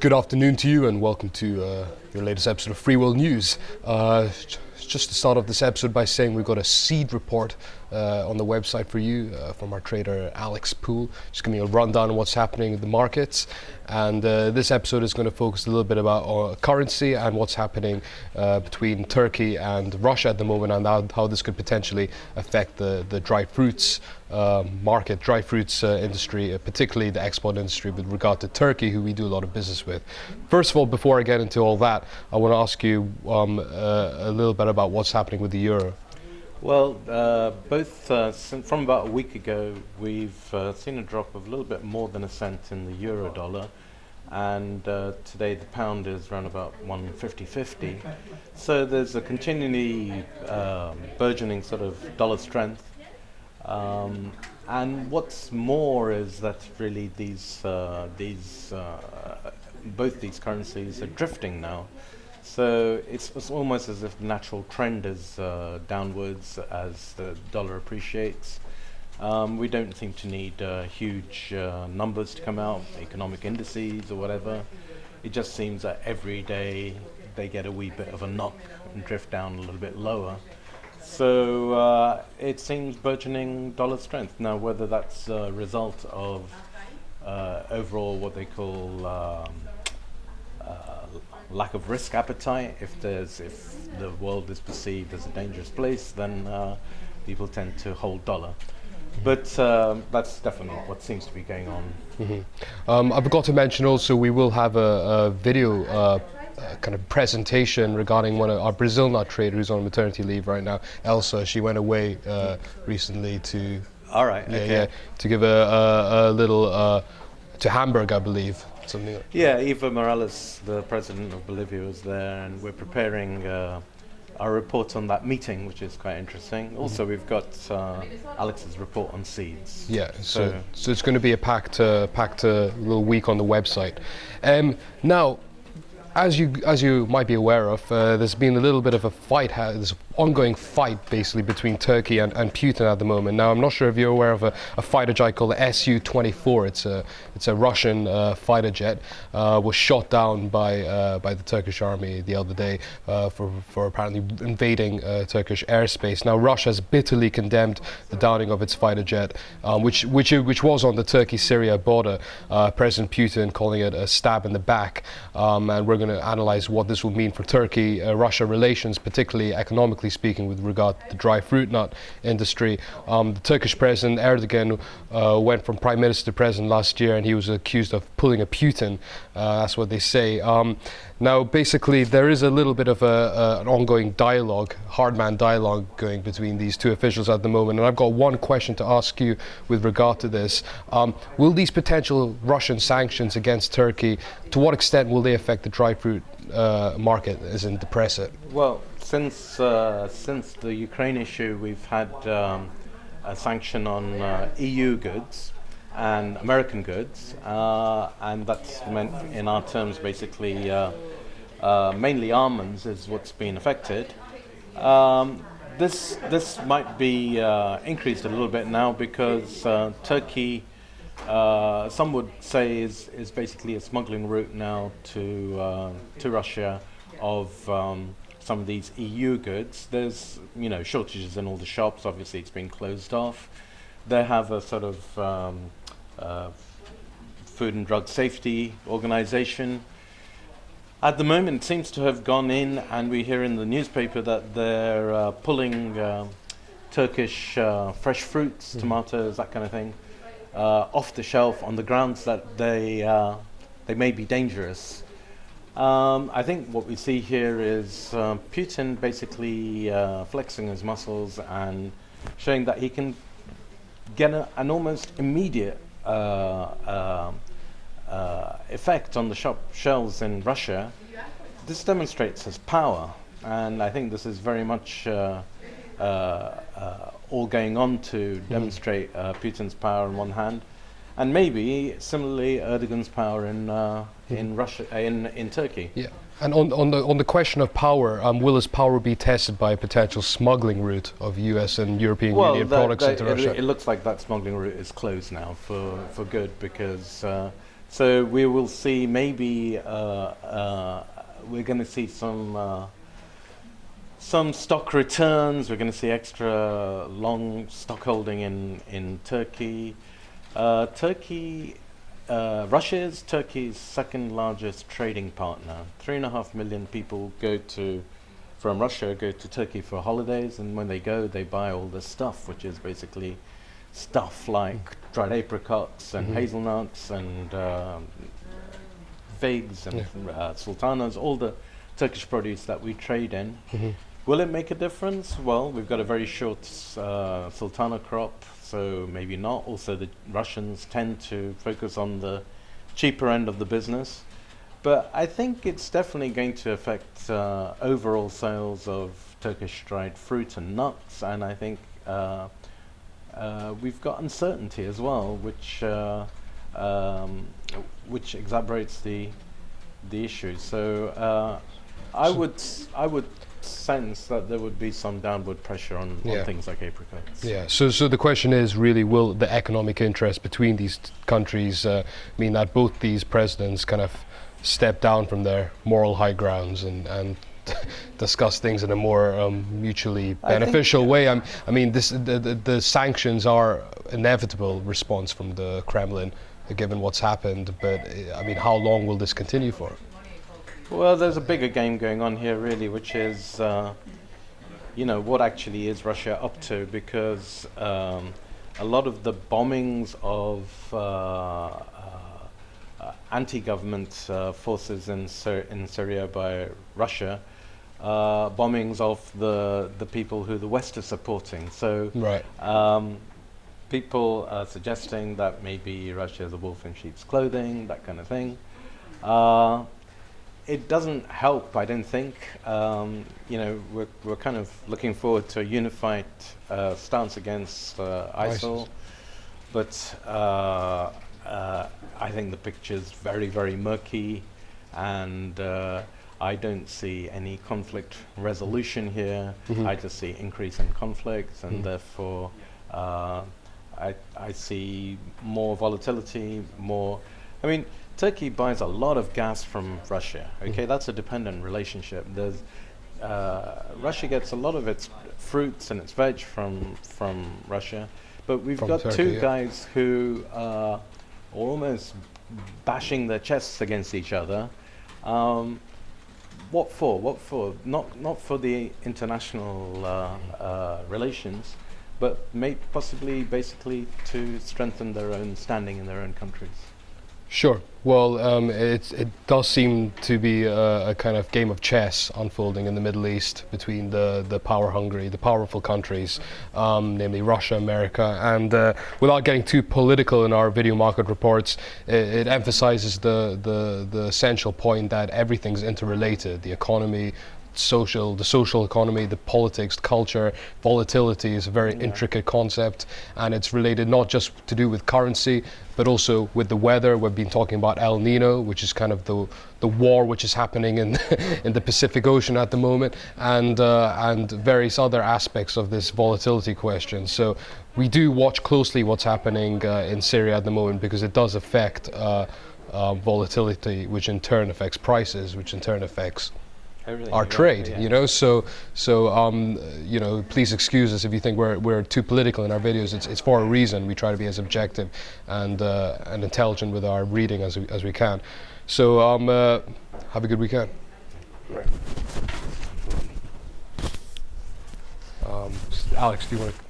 Good afternoon to you, and welcome to your latest episode of Freeworld News. Just to start off this episode by saying we've got a seed report on the website for you from our trader Alex Poole. Just giving you a rundown on what's happening in the markets. And this episode is going to focus a little bit about currency and what's happening between Turkey and Russia at the moment, and how this could potentially affect the dry fruits market, dry fruits industry, particularly the export industry with regard to Turkey, who we do a lot of business with. First of all, before I get into all that, I want to ask you a little bit about what's happening with the euro. Well, from about a week ago, we've seen a drop of a little bit more than a cent in the euro dollar, and today the pound is around about 150.50. So there's a continually burgeoning sort of dollar strength. And what's more is that really both these currencies are drifting now. So it's almost as if the natural trend is downwards as the dollar appreciates. We don't seem to need huge numbers to come out, economic indices or whatever. It just seems that every day they get a wee bit of a knock and drift down a little bit lower. So it seems burgeoning dollar strength. Now, whether that's a result of overall what they call lack of risk appetite, if the world is perceived as a dangerous place, then people tend to hold dollar. But that's definitely what seems to be going on. Mm-hmm. I forgot to mention also we will have a video kind of presentation regarding one of our Brazil nut trader who's on maternity leave right now, Elsa. She went away recently to to give a little to Hamburg, I believe. Something like Evo Morales, the president of Bolivia, was there, and we're preparing our report on that meeting, which is quite interesting. Also, we've got Alex's report on seeds. Yeah, so it's going to be a packed little week on the website. Now, as you might be aware of, there's been a little bit of a fight, this ongoing fight basically between Turkey and Putin at the moment. Now, I'm not sure if you're aware of a fighter jet called the Su-24. It's a Russian fighter jet. Was shot down by the Turkish army the other day for apparently invading Turkish airspace. Now, Russia has bitterly condemned the downing of its fighter jet, which was on the Turkey-Syria border. President Putin calling it a stab in the back, and we're going to analyze what this will mean for Turkey-Russia relations, particularly economically speaking, with regard to the dry fruit nut industry. The Turkish President Erdogan went from Prime Minister to President last year, and he was accused of pulling a Putin. That's what they say. Now, basically, there is a little bit of an ongoing dialogue, hardman dialogue going between these two officials at the moment. And I've got one question to ask you with regard to this. Will these potential Russian sanctions against Turkey, to what extent will they affect the dry fruit market, as in depress it? Well, since the Ukraine issue, we've had a sanction on EU goods and American goods, and that's meant in our terms basically mainly almonds is what's been affected. This might be increased a little bit now because Turkey, some would say, is basically a smuggling route now to Russia of some of these EU goods. There's shortages in all the shops. Obviously, it's been closed off. They have a sort of Food and Drug Safety organization. At the moment, it seems to have gone in, and we hear in the newspaper that they're pulling Turkish fresh fruits, tomatoes, that kind of thing, off the shelf on the grounds that they may be dangerous. I think what we see here is Putin basically flexing his muscles and showing that he can get an almost immediate effect on the shop shelves in Russia. This demonstrates his power, and I think this is very much all going on to demonstrate Putin's power on one hand, and maybe similarly Erdogan's power in Russia, in Turkey. Yeah. And on the question of power, will his power be tested by a potential smuggling route of US and European Union products into Russia? It looks like that smuggling route is closed now for good, because So we will see maybe we're going to see some stock returns. We're going to see extra long stock holding in Turkey. Russia is Turkey's second largest trading partner. 3.5 million people from Russia go to Turkey for holidays, and when they go, they buy all this stuff, which is basically stuff like dried apricots and hazelnuts and figs and sultanas, all the Turkish produce that we trade in. Will it make a difference? Well, we've got a very short sultana crop, so maybe not. Also, the Russians tend to focus on the cheaper end of the business. But I think it's definitely going to affect overall sales of Turkish dried fruit and nuts, and I think we've got uncertainty as well, which exacerbates the issue. So I would sense that there would be some downward pressure on things like apricots. Yeah. So the question is really, will the economic interest between these countries mean that both these presidents kind of step down from their moral high grounds and discuss things in a more mutually beneficial way? I mean, the sanctions are inevitable response from the Kremlin, given what's happened. But I mean, how long will this continue for? Well, there's a bigger game going on here, really, which is, what actually is Russia up to? Because a lot of the bombings of anti-government forces in Syria by Russia, bombings of the people who the West is supporting. So people are suggesting that maybe Russia is a wolf in sheep's clothing, that kind of thing. It doesn't help, I don't think. We're kind of looking forward to a unified stance against ISIL, but I think the picture's very, very murky, and I don't see any conflict resolution here. I just see increase in conflicts, and therefore I see more volatility, I mean, Turkey buys a lot of gas from Russia. Okay, that's a dependent relationship. Russia gets a lot of its fruits and its veg from Russia, but we've got Turkey, two guys who are almost bashing their chests against each other. What for? What for? Not for the international relations, but possibly basically to strengthen their own standing in their own countries. Sure. Well, it does seem to be a kind of game of chess unfolding in the Middle East between the power-hungry, the powerful countries, namely Russia, America, and without getting too political in our video market reports, it emphasizes the essential point that everything's interrelated: the economy, the social economy, the politics, culture. Volatility is a very intricate concept, and it's related not just to do with currency, but also with the weather. We've been talking about El Nino, which is kind of the war which is happening in in the Pacific Ocean at the moment, and various other aspects of this volatility question. So we do watch closely what's happening in Syria at the moment, because it does affect volatility, which in turn affects prices, which in turn affects our trade, so please excuse us if you think we're too political in our videos. It's for a reason. We try to be as objective and intelligent with our reading as we can. So have a good weekend. Alex, do you want to